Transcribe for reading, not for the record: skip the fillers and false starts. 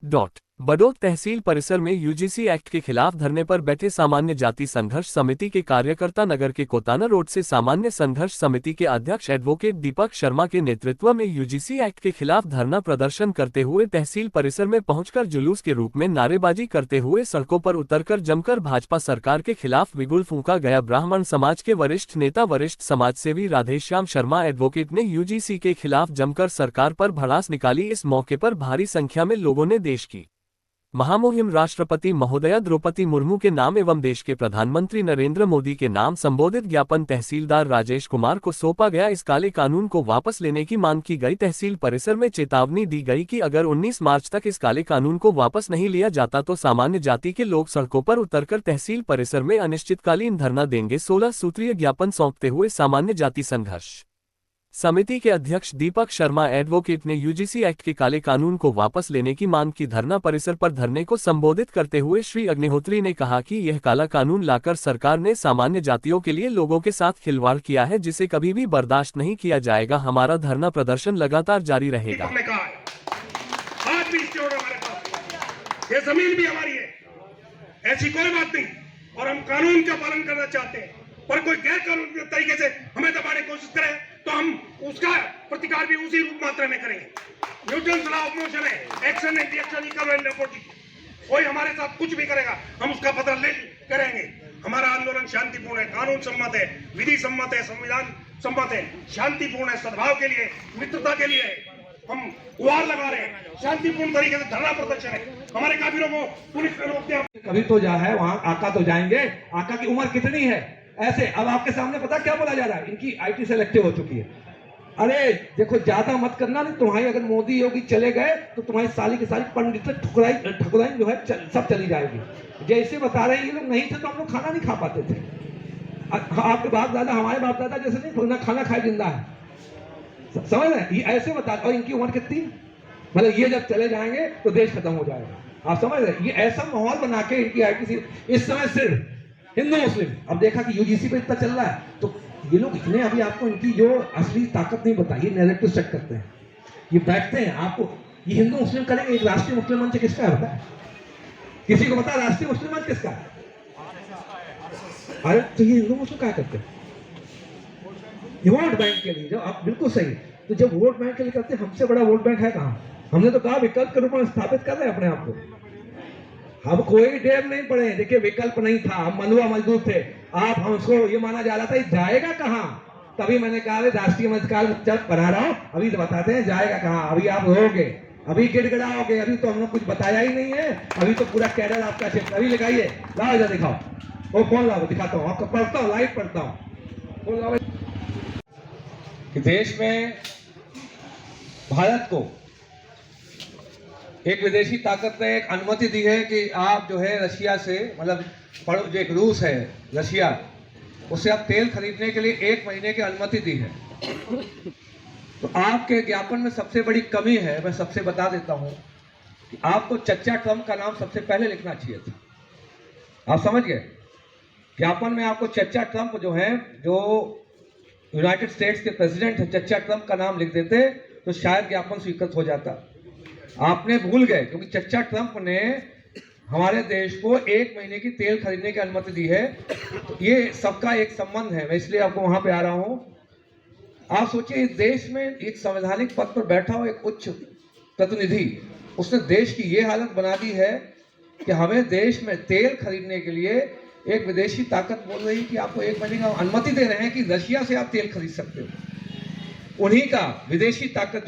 बडोद तहसील परिसर में UGC act के खिलाफ धरने पर बैठे सामान्य जाति संघर्ष समिति के कार्यकर्ता नगर के कोताना रोड से सामान्य संघर्ष समिति के अध्यक्ष एडवोकेट दीपक शर्मा के नेतृत्व में यूजीसी एक्ट के खिलाफ धरना प्रदर्शन करते हुए तहसील परिसर में पहुंचकर जुलूस के रूप में नारेबाजी करते हुए सड़कों पर उतरकर जमकर भाजपा सरकार के खिलाफ बिगुल फूंका गया। ब्राह्मण समाज के वरिष्ठ नेता वरिष्ठ समाजसेवी राधेश्याम शर्मा एडवोकेट ने यूजीसी के खिलाफ जमकर सरकार पर भड़ास निकाली। इस मौके पर भारी संख्या में लोगों ने देश की महामहिम राष्ट्रपति महोदया द्रौपदी मुर्मू के नाम एवं देश के प्रधानमंत्री नरेंद्र मोदी के नाम संबोधित ज्ञापन तहसीलदार राजेश कुमार को सौंपा गया। इस काले कानून को वापस लेने की मांग की गई। तहसील परिसर में चेतावनी दी गई कि अगर 19 मार्च तक इस काले कानून को वापस नहीं लिया जाता तो सामान्य जाति के लोग सड़कों पर उतरकर तहसील परिसर में अनिश्चितकालीन धरना देंगे। 16 सूत्रीय ज्ञापन सौंपते हुए सामान्य जाति संघर्ष समिति के अध्यक्ष दीपक शर्मा एडवोकेट ने यूजीसी एक्ट के काले कानून को वापस लेने की मांग की। धरना परिसर पर धरने को संबोधित करते हुए श्री अग्निहोत्री ने कहा कि यह काला कानून लाकर सरकार ने सामान्य जातियों के लिए लोगों के साथ खिलवाड़ किया है, जिसे कभी भी बर्दाश्त नहीं किया जाएगा। हमारा धरना प्रदर्शन लगातार जारी रहेगा। ये जमीन भी हमारी है, ऐसी कोई बात नहीं, और हम कानून का पालन करना चाहते हैं, पर कोई गैर कानूनी तरीके से हमें दबाने की कोशिश करे तो हम उसका प्रतिकार भी उसी रूप मात्रा में करेंगे। न्यूटन लॉ ऑफ मोशन है, action and reaction equal and opposite. कोई हमारे साथ कुछ भी करेगा हम उसका बदला ले करेंगे। हमारा आंदोलन शांतिपूर्ण है, कानून सम्मत है, विधि सम्मत है, संविधान सम्मत है, शांतिपूर्ण है, सद्भाव के लिए, मित्रता के लिए हम गुहार लगा रहे हैं। शांतिपूर्ण तरीके से धरना प्रदर्शन है। हमारे काफिरों को पुलिस ने रोकते हैं। कभी तो जा है वहां आका तो जाएंगे। आका की उम्र कितनी है? ऐसे अब आपके सामने पता क्या बोला जा रहा है, इनकी आईटी सेलेक्टिव हो चुकी है। अरे देखो ज्यादा मत करना, नहीं तुम्हारी अगर मोदी योगी चले गए तो तुम्हारी साली की सारी पंडित ठकुराई जो है सब चली जाएगी। जैसे बता रहे हैं ये लोग नहीं थे तो हम लोग खाना नहीं खा पाते थे। आपके बाप दादा हमारे बाप दादा जैसे नहीं खाना खाए जिंदा है, समझ रहे? ये ऐसे बता। और इनकी उम्र कितनी, मतलब ये जब चले जाएंगे तो देश खत्म हो जाएगा। आप समझ रहे? ये ऐसा माहौल बना के इनकी आईटी इस समय सिर्फ हिंदू मुस्लिम। अब देखा कि यूजीसी पे इतना चल रहा है तो ये लोग इतने अभी आपको इनकी जो असली ताकत नहीं बताई, ये नैरेटिव सेट करते हैं, ये बैठते हैं आपको ये हिंदू मुस्लिम करेंगे। एक राष्ट्रीय मुस्लिम मंच किसका होता है? किसी को पता है राष्ट्रीय मुस्लिम मंच किसका है? अरे तो ये हिंदू मुस्लिम क्या करते हैं? ये वोट बैंक के लिए। जो आप बिल्कुल सही, तो जब वोट बैंक के लिए करते हैं, हमसे बड़ा वोट बैंक है कहाँ? हमने तो कहा विकल्प के रूप में स्थापित कर रहे हैं अपने आप को। हम कोई डेम नहीं पड़े, देखिए विकल्प नहीं था, हम मनुआ मजदूर थे। आप हमको ये माना जा रहा था जाएगा कहाँ, तभी मैंने कहा राष्ट्रीय मंच जब बना रहा हूं, अभी तो बताते हैं जाएगा कहाँ। अभी आप होगे, अभी गिड़गिड़ाओगे, अभी तो हमने कुछ बताया ही नहीं है। अभी तो पूरा कैडर आपका क्षेत्र। अभी लगाइए, लाओ इधर दिखाओ, वो फोन लाओ, दिखाता हूँ आपको, पढ़ता हूँ, लाइव पढ़ता हूँ। कि देश में भारत को एक विदेशी ताकत ने एक अनुमति दी है कि आप जो है रशिया से, मतलब जो एक रूस है रशिया, उससे आप तेल खरीदने के लिए 1 महीने की अनुमति दी है। तो आपके ज्ञापन में सबसे बड़ी कमी है, मैं सबसे बता देता हूं कि आपको चच्चा ट्रंप का नाम सबसे पहले लिखना चाहिए था। आप समझ गए? ज्ञापन में आपको चच्चा ट्रंप जो है, जो यूनाइटेड स्टेट्स के प्रेसिडेंट है, चच्चा ट्रंप का नाम लिख देते तो शायद ज्ञापन स्वीकृत हो जाता। आपने भूल गए, क्योंकि चच्चा ट्रंप ने हमारे देश को 1 महीने की तेल खरीदने की अनुमति दी है। तो ये सबका एक संबंध है, मैं इसलिए आपको वहां पे आ रहा हूं। आप सोचिए, इस देश में एक संवैधानिक पद पर बैठा हो एक उच्च प्रतिनिधि, उसने देश की ये हालत बना दी है कि हमें देश में तेल खरीदने के लिए एक विदेशी ताकत बोल रही है कि आपको 1 महीने का अनुमति दे रहे हैं कि रशिया से आप तेल खरीद सकते हो। उन्हीं का विदेशी ताकत